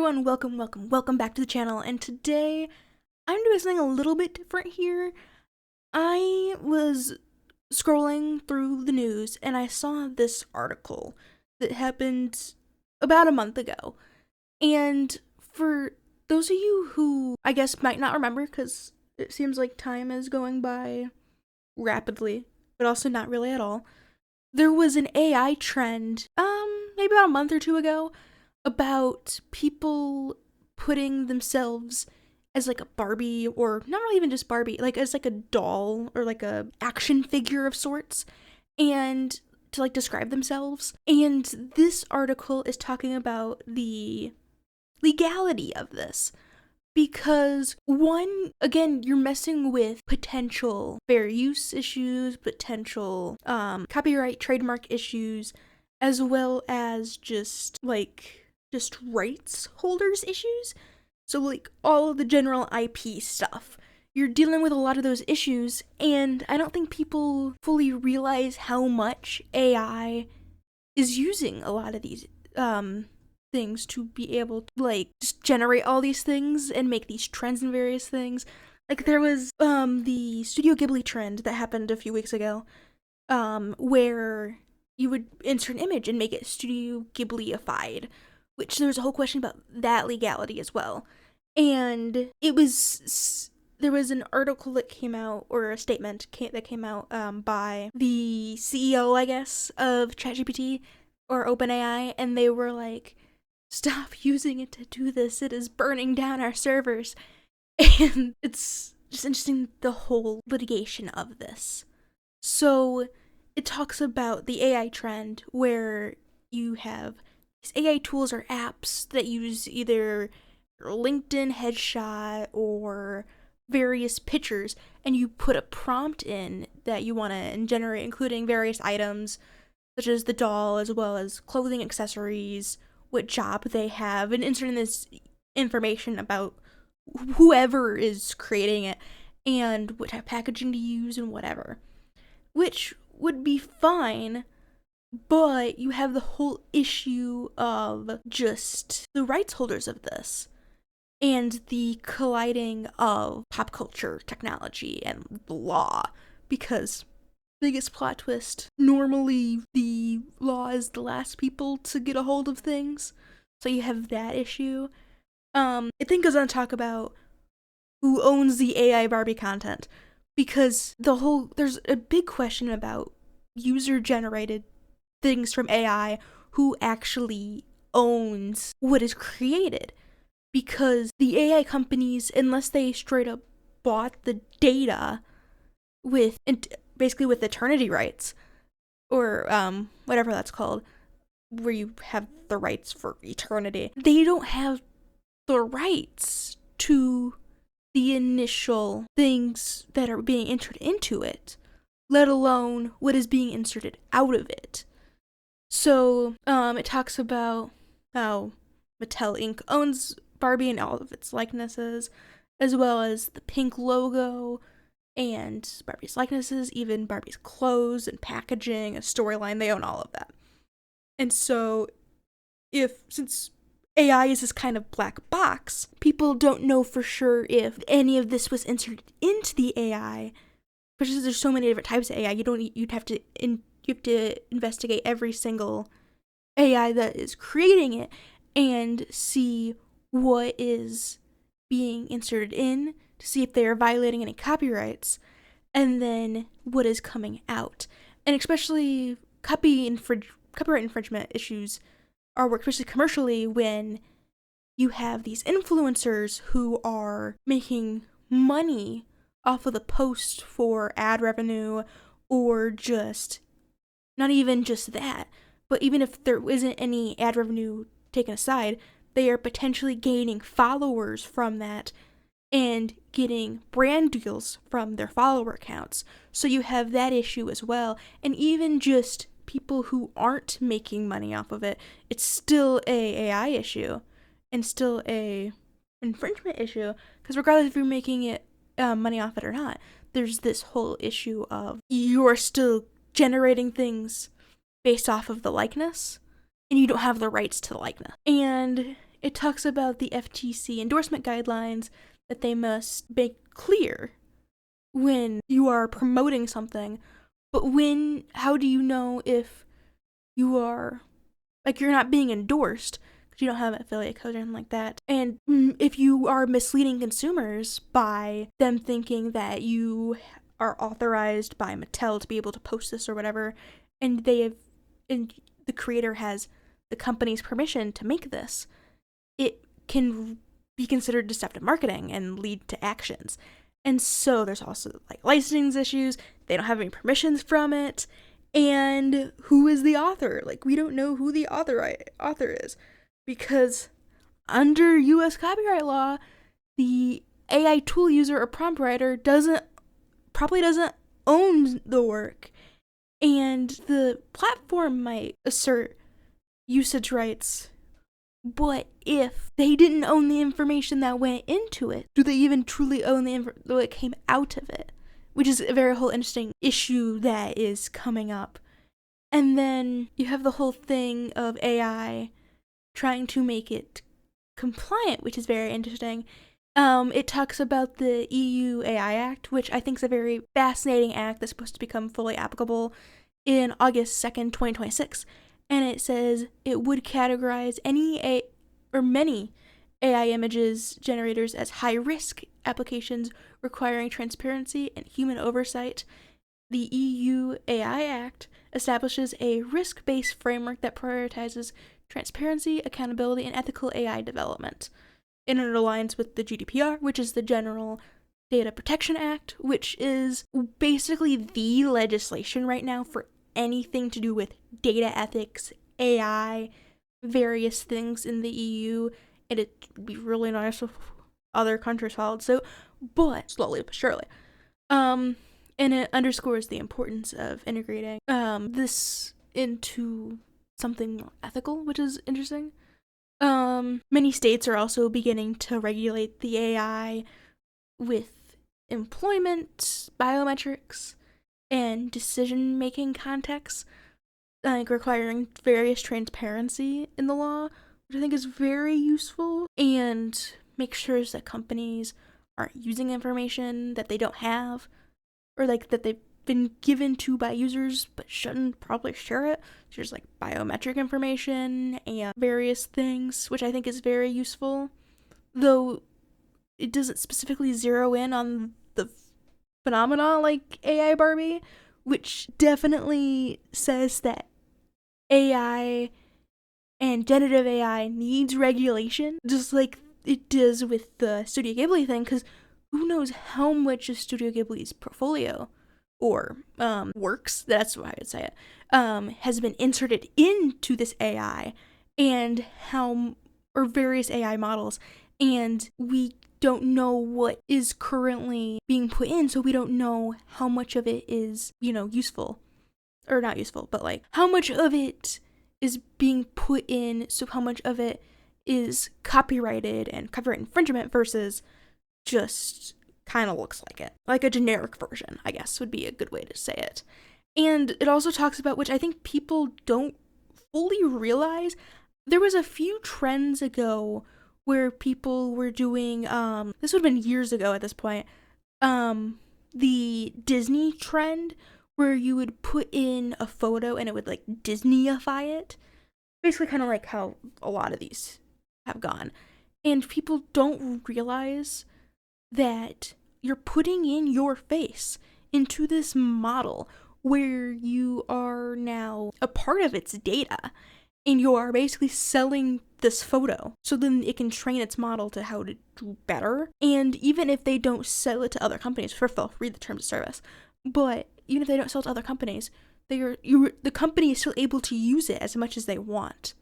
everyone, welcome back to the channel, and today I'm doing something a little bit different here. I was scrolling through the news and I saw this article that happened about a month ago, and for those of you who I guess might not remember, because it seems like time is going by rapidly, but also not really at all, there was an AI trend, maybe about a month or two ago, about people putting themselves as like a Barbie, or not really even just Barbie, like as like a doll or like a action figure of sorts, and to like describe themselves. And this article is talking about the legality of this. Because one, again, you're messing with potential fair use issues, potential copyright, trademark issues, as well as just rights holders issues. So like all of the general IP stuff. You're dealing with a lot of those issues, and I don't think people fully realize how much AI is using a lot of these things to be able to like just generate all these things and make these trends in various things. Like there was the Studio Ghibli trend that happened a few weeks ago, where you would insert an image and make it Studio Ghibli-ified, which there was a whole question about that legality as well. And there was an article that came out, or a statement that came out by the CEO, I guess, of ChatGPT or OpenAI, and they were like, stop using it to do this, it is burning down our servers. And it's just interesting, the whole litigation of this. So it talks about the AI trend where you have these AI tools or apps that use either your LinkedIn headshot or various pictures, and you put a prompt in that you want to generate, including various items such as the doll, as well as clothing, accessories, what job they have, and insert in this information about whoever is creating it and what type of packaging to use and whatever. Which would be fine, but you have the whole issue of just the rights holders of this and the colliding of pop culture, technology, and the law, because biggest plot twist, normally the law is the last people to get a hold of things, so you have that issue. It then goes on to talk about who owns the AI Barbie content, because there's a big question about user-generated things from AI, who actually owns what is created, because the AI companies, unless they straight up bought the data basically with eternity rights, or whatever that's called, where you have the rights for eternity, they don't have the rights to the initial things that are being entered into it, let alone what is being inserted out of it. So it talks about how Mattel Inc. owns Barbie and all of its likenesses, as well as the pink logo and Barbie's likenesses, even Barbie's clothes and packaging, a storyline, they own all of that. And so since AI is this kind of black box, people don't know for sure if any of this was inserted into the AI, because there's so many different types of AI, you have to investigate every single AI that is creating it and see what is being inserted in, to see if they are violating any copyrights, and then what is coming out. And especially copyright infringement issues are worked, especially commercially, when you have these influencers who are making money off of the post for ad revenue, or just not even just that, but even if there isn't any ad revenue taken aside, they are potentially gaining followers from that and getting brand deals from their follower accounts. So you have that issue as well. And even just people who aren't making money off of it, it's still a AI issue and still a infringement issue, because regardless if you're making it money off it or not, there's this whole issue of you're still generating things based off of the likeness, and you don't have the rights to the likeness. And it talks about the FTC endorsement guidelines that they must make clear when you are promoting something. But how do you know if you are, like, you're not being endorsed because you don't have an affiliate code or anything like that? And if you are misleading consumers by them thinking that you are authorized by Mattel to be able to post this or whatever, and the creator has the company's permission to make this, it can be considered deceptive marketing and lead to actions. And so there's also like licensing issues. They don't have any permissions from it. And who is the author? Like, we don't know who the author is, because under US copyright law, the AI tool user or prompt writer probably doesn't own the work. And the platform might assert usage rights, but if they didn't own the information that went into it, do they even truly own what came out of it? Which is a very whole interesting issue that is coming up. And then you have the whole thing of AI trying to make it compliant, which is very interesting. It talks about the EU AI Act, which I think is a very fascinating act that's supposed to become fully applicable in August 2nd, 2026. And it says it would categorize many AI images generators as high-risk applications requiring transparency and human oversight. The EU AI Act establishes a risk-based framework that prioritizes transparency, accountability, and ethical AI development. And it aligns with the GDPR, which is the General Data Protection Act, which is basically the legislation right now for anything to do with data ethics, AI, various things in the EU, and it would be really nice if other countries followed suit, but slowly but surely. And it underscores the importance of integrating this into something more ethical, which is interesting. Many states are also beginning to regulate the AI with employment, biometrics, and decision-making contexts, like requiring various transparency in the law, which I think is very useful, and make sure that companies aren't using information that they don't have, or like that they've been given to by users but shouldn't probably share it. So there's like biometric information and various things, which I think is very useful, though it doesn't specifically zero in on the phenomena like AI Barbie, which definitely says that AI and generative AI needs regulation, just like it does with the Studio Ghibli thing, because who knows how much of Studio Ghibli's portfolio or works, that's why I would say it, has been inserted into this AI and or various AI models, and we don't know what is currently being put in, so we don't know how much of it is, useful, or not useful, but like how much of it is being put in, so how much of it is copyrighted and copyright infringement versus just kind of looks like it. Like a generic version, I guess, would be a good way to say it. And it also talks about, which I think people don't fully realize, there was a few trends ago where people were doing, this would have been years ago at this point, the Disney trend, where you would put in a photo and it would like Disneyify it. Basically kind of like how a lot of these have gone. And people don't realize that you're putting in your face into this model where you are now a part of its data, and you are basically selling this photo so then it can train its model to how to do better. And even if they don't sell it to other companies, first of all, read the terms of service, but even if they don't sell it to other companies, the company is still able to use it as much as they want.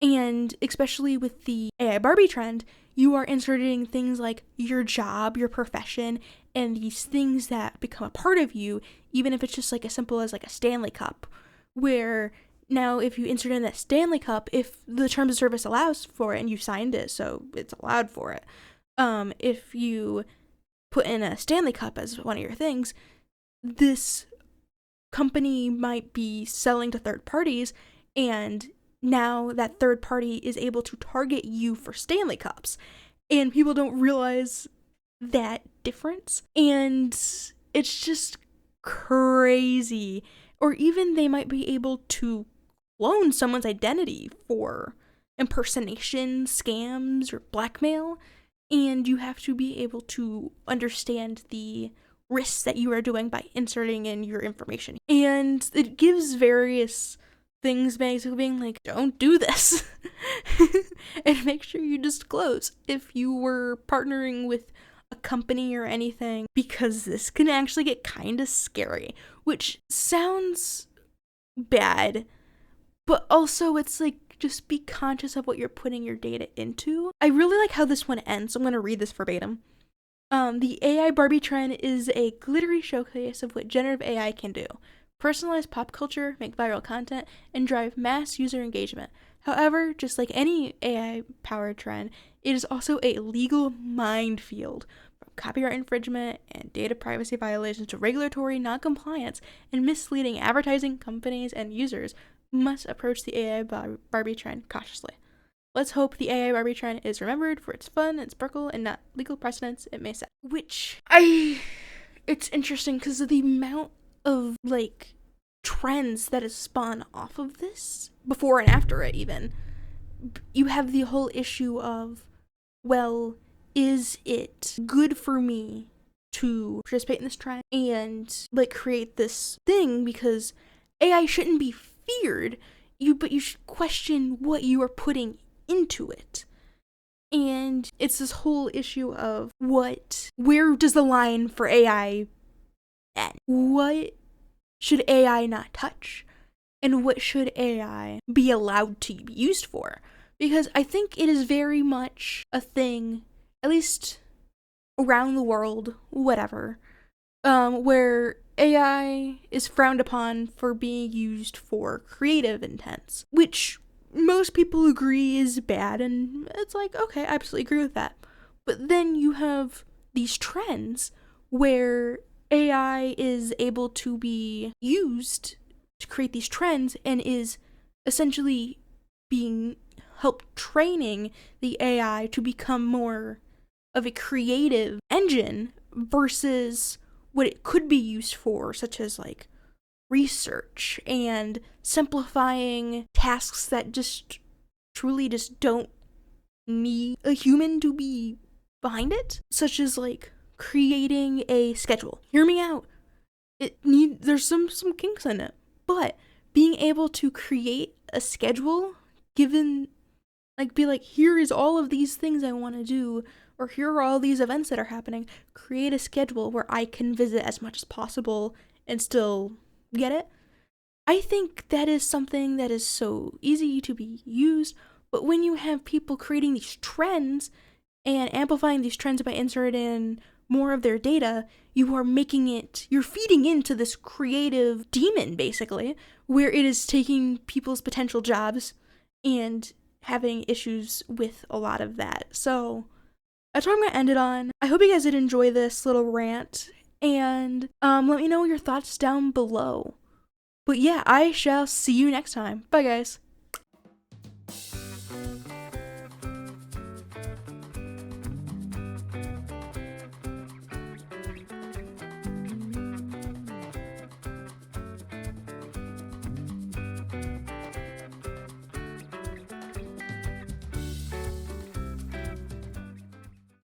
And especially with the AI Barbie trend, you are inserting things like your job, your profession, and these things that become a part of you, even if it's just like as simple as like a Stanley Cup, where now if you insert in that Stanley Cup, if the terms of service allows for it and you signed it, so it's allowed for it, if you put in a Stanley Cup as one of your things, this company might be selling to third parties, and now that third party is able to target you for Stanley Cups, and people don't realize that difference, and it's just crazy. Or even they might be able to clone someone's identity for impersonation, scams, or blackmail, and you have to be able to understand the risks that you are doing by inserting in your information. And it gives various things basically being like, don't do this. And make sure you disclose if you were partnering with a company or anything, because this can actually get kind of scary, which sounds bad, but also it's like, just be conscious of what you're putting your data into. I really like how this one ends. I'm going to read this verbatim. The AI Barbie trend is a glittery showcase of what generative AI can do. Personalize pop culture, make viral content, and drive mass user engagement. However, just like any AI-powered trend, it is also a legal minefield. From copyright infringement and data privacy violations to regulatory non-compliance and misleading advertising, companies and users must approach the AI Barbie trend cautiously. Let's hope the AI Barbie trend is remembered for its fun and sparkle and not legal precedents it may set. It's interesting because of the amount of, like, trends that is spawned off of this, before and after it even. You have the whole issue of, well, is it good for me to participate in this trend and, like, create this thing, because AI shouldn't be feared, but you should question what you are putting into it. And it's this whole issue of where does the line for AI end? What should AI not touch? And what should AI be allowed to be used for? Because I think it is very much a thing, at least around the world, whatever, where AI is frowned upon for being used for creative intents, which most people agree is bad, and it's like, okay, I absolutely agree with that. But then you have these trends where AI is able to be used to create these trends and is essentially being helped training the AI to become more of a creative engine versus what it could be used for, such as like research and simplifying tasks that just truly just don't need a human to be behind it, such as like creating a schedule. Hear me out. There's some kinks in it, but being able to create a schedule, given like be like, here is all of these things I want to do, or here are all these events that are happening, create a schedule where I can visit as much as possible and still get it. I think that is something that is so easy to be used, but when you have people creating these trends and amplifying these trends by inserting in more of their data, you're feeding into this creative demon, basically, where it is taking people's potential jobs and having issues with a lot of that. So that's what I'm going to end it on. I hope you guys did enjoy this little rant, and let me know your thoughts down below. But yeah, I shall see you next time. Bye, guys.